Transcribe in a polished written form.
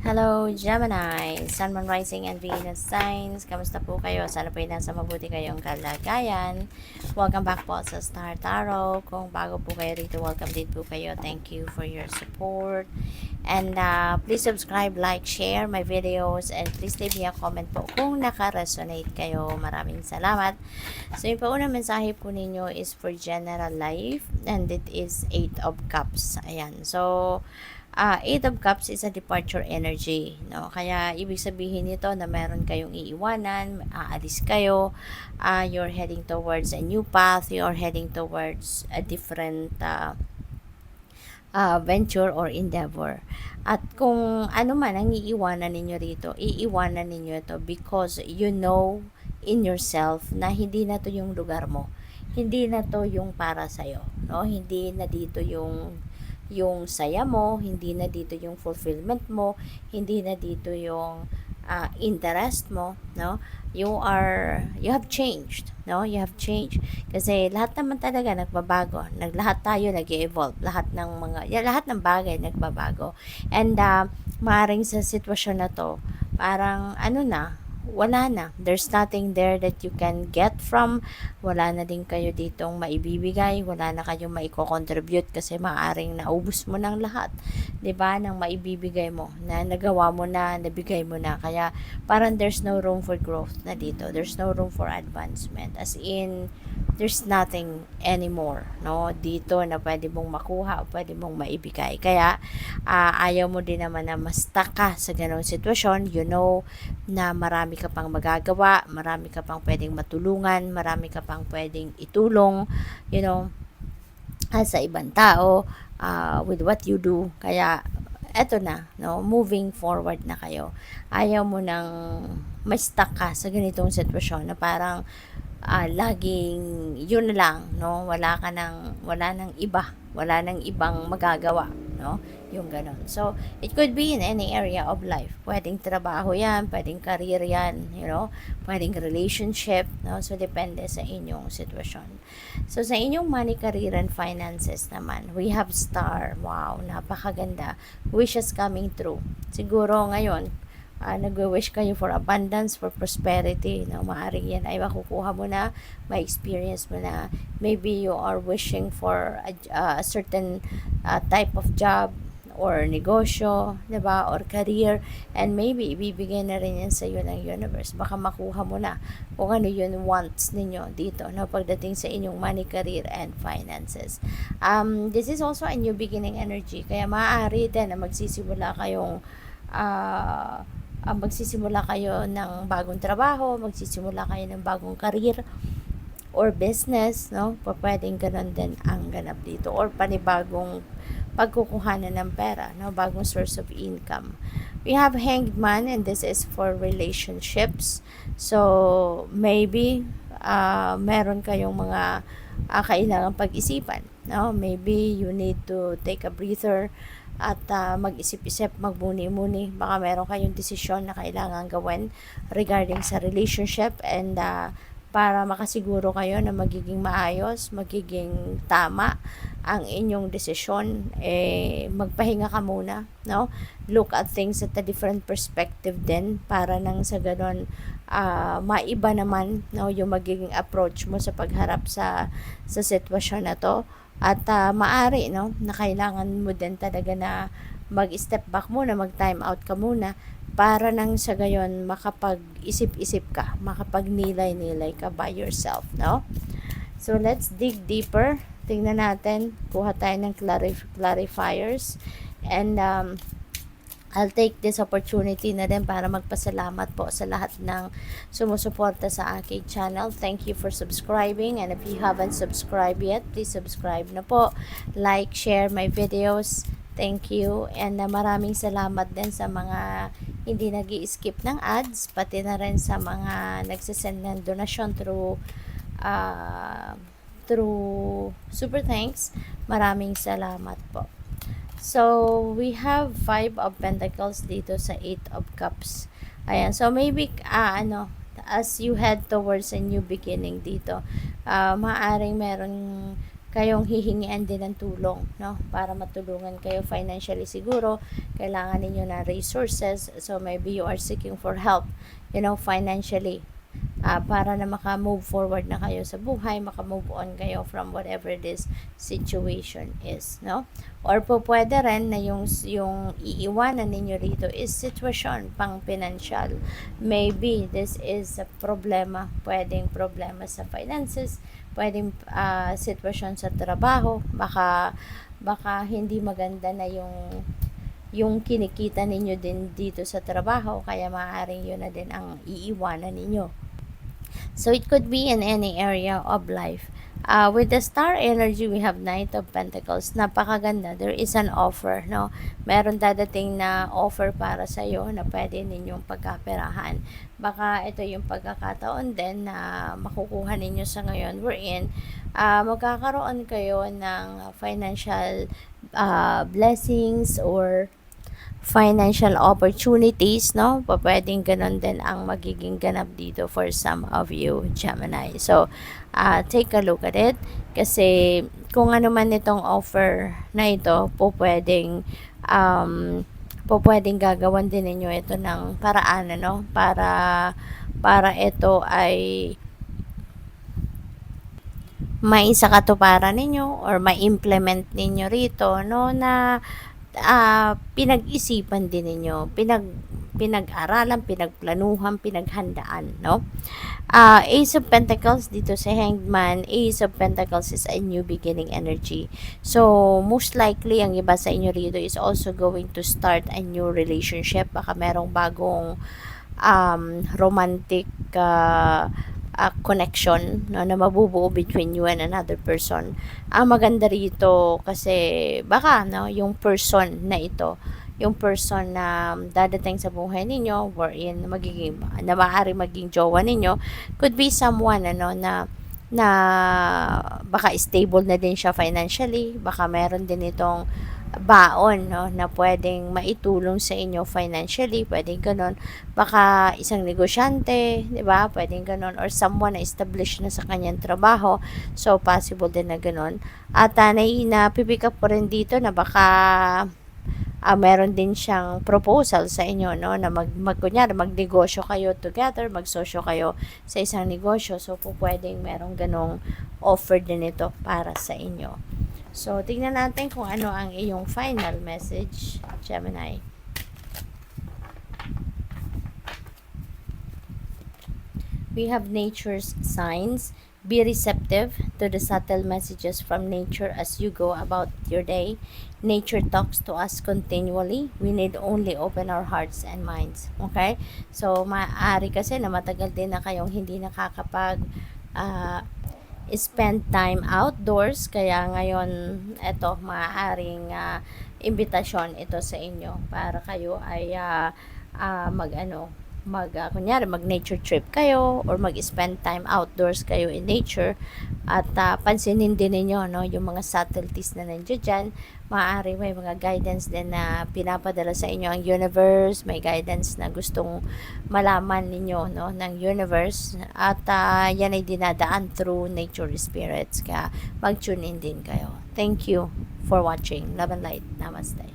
Hello, Gemini, Sun, Moon, Rising, and Venus signs. Kamusta po kayo? Sana po nasa mabuti kayong kalagayan. Welcome back po sa Star Tarot. Kung bago po kayo rito, welcome din po kayo. Thank you for your support. And please subscribe, like, share my videos, and please leave me a comment po kung naka-resonate kayo. Maraming salamat. So, yung paunang mensahe po ninyo is for general life, and it is 8 of Cups. Ayan. So, 8 of Cups is a departure energy, no? Kaya ibig sabihin nito na meron kayong iiwanan, aalis kayo, you're heading towards a new path, you're heading towards a different venture or endeavor. At kung ano man ang iiwanan ninyo rito, iiwanan ninyo ito because you know in yourself na hindi na to yung lugar mo. Hindi na to yung para sa'yo, no? Hindi na dito yung saya mo, hindi na dito yung fulfillment mo, hindi na dito yung interest mo, no? You have changed, no? You have changed. Kasi lahat naman talaga nagbabago. Lahat tayo nag-evolve. Lahat ng bagay nagbabago. And maaaring sa sitwasyon na to, parang wala na. There's nothing there that you can get from. Wala na din kayo ditong maibibigay. Wala na kayong maiko-contribute kasi maaaring naubos mo ng lahat. 'Di ba? Nang maibibigay mo, na nagawa mo na, nabigay mo na. Kaya parang there's no room for growth na dito. There's no room for advancement. As in, there's nothing anymore, no? Dito na pwede mong makuha o pwede mong maibigay. Kaya ayaw mo din naman na ma-stuck ka sa ganong sitwasyon. You know na marami ka pang magagawa, marami ka pang pwedeng matulungan, marami ka pang pwedeng itulong, you know, sa ibang tao, with what you do. Kaya eto na, no, moving forward na kayo. Ayaw mo nang ma-stuck ka sa ganitong sitwasyon na parang laging yun na lang, no? Wala nang ibang magagawa, no? Yung ganon. So, it could be in any area of life. Pwedeng trabaho yan, pwedeng career yan, you know? Pwedeng relationship, no? So, depende sa inyong sitwasyon. So, sa inyong money, career, and finances naman, we have star. Wow, napakaganda. Wishes coming true. Siguro ngayon, nagwe-wish kayo for abundance, for prosperity, no? Maaring yan ay makukuha mo na, ma-experience mo na. Maybe you are wishing for a certain type of job or negosyo, 'di ba, or career, and maybe ibibigay na rin yan sa iyo ng universe. Baka makuha mo na kung ano yun wants ninyo dito, no, pagdating sa inyong money, career, and finances. This is also a new beginning energy, kaya maaari din na magsisimula kayo ng bagong trabaho, magsisimula kayo ng bagong career or business, no? Pwedeng ganun din ang ganap dito, or panibagong pagkukuhanan ng pera, no? Bagong source of income. We have Hanged Man, and this is for relationships. So maybe meron kayong mga kailangan pag-isipan, no? Maybe you need to take a breather at mag-isip-isip, magbuni-muni. Baka meron kayong desisyon na kailangan gawin regarding sa relationship, and para makasiguro kayo na magiging maayos, magiging tama ang inyong desisyon, magpahinga ka muna, no? Look at things at a different perspective din, para nang sa ganon maiba naman, no, yung magiging approach mo sa pagharap sa sitwasyon na to. At maari, no, na kailangan mo din talaga na mag-step back muna, mag-time out ka muna, para nang sa gayon makapag-isip-isip ka, makapag-nilay-nilay ka by yourself, no? So, let's dig deeper. Tingnan natin, kuha tayo ng clarifiers, and I'll take this opportunity na din para magpasalamat po sa lahat ng sumusuporta sa aking channel. Thank you for subscribing, and if you haven't subscribed yet, please subscribe na po. Like, share my videos. Thank you, and maraming salamat din sa mga hindi nag-i-skip ng ads, pati na rin sa mga nagsisend ng donasyon through Super Thanks. Maraming salamat po. So, we have 5 of Pentacles dito sa 8 of Cups. Ayan. So, maybe, as you head towards a new beginning dito, maaaring meron kayong hihingian din ng tulong, no? Para matulungan kayo financially siguro, kailangan ninyo na resources, so maybe you are seeking for help, financially. Para na maka-move forward na kayo sa buhay, maka-move on kayo from whatever this situation is, no? Or po pwede rin na yung iiwanan ninyo rito is sitwasyon pang pinansyal. Maybe this is a problema, pwedeng problema sa finances, pwedeng sitwasyon sa trabaho, baka hindi maganda na yung kinikita ninyo din dito sa trabaho, kaya maaaring yun na din ang iiwanan ninyo. So it could be in any area of life. With the star energy, we have Knight of Pentacles. Napakaganda. There is an offer, no? Meron dadating na offer para sa iyo na pwede ninyong pagkaperahan. Baka ito yung pagkakataon din na makukuha ninyo sa ngayon. Wherein, magkakaroon kayo ng financial blessings or financial opportunities, no? Pwedeng ganun din ang magiging ganap dito for some of you, Gemini. So, take a look at it. Kasi, kung ano man itong offer na ito, pwedeng gagawan din ninyo ito ng paraan, no? Para ito ay maisa katuparan ninyo or ma-implement ninyo rito, no? Na pinag-isipan din ninyo, pinag-aralan, pinagplanuhan, pinaghandaan, no? Ace of Pentacles dito sa Hanged Man. Ace of Pentacles is a new beginning energy. So, most likely, ang iba sa inyo rito is also going to start a new relationship. Baka merong bagong romantic connection, no, na mabubuo between you and another person. Ang maganda rito kasi baka, no, yung person na ito, yung person na dadating sa buhay ninyo, wherein na maaari maging jowa ninyo, could be someone na baka stable na din siya financially, baka meron din itong baon, no, na pwedeng maitulong sa inyo financially, pwedeng ganun. Baka isang negosyante, di ba? Pwedeng ganun. Or someone na established na sa kanyang trabaho. So, possible din na ganun. At pipick up ko rin dito na baka meron din siyang proposal sa inyo, no, na kunyari, magnegosyo kayo together, magsosyo kayo sa isang negosyo. So, pwedeng merong ganong offer din ito para sa inyo. So, tingnan natin kung ano ang iyong final message, Gemini. We have nature's signs. Be receptive to the subtle messages from nature as you go about your day. Nature talks to us continually. We need only open our hearts and minds. Okay? So, maaari kasi na matagal din na kayong hindi nakakapag spend time outdoors, kaya ngayon eto maaaring imbitasyon ito sa inyo para kayo ay kunyari mag nature trip kayo or mag-spend time outdoors kayo in nature at pansinin din ninyo, no, yung mga subtleties na nandiyan dyan. Maaari may mga guidance din na pinapadala sa inyo ang universe, may guidance na gustong malaman ninyo, no, ng universe, at yan ay dinadaan through nature spirits, kaya mag-tune in din kayo. Thank you for watching. Love and light. Namaste.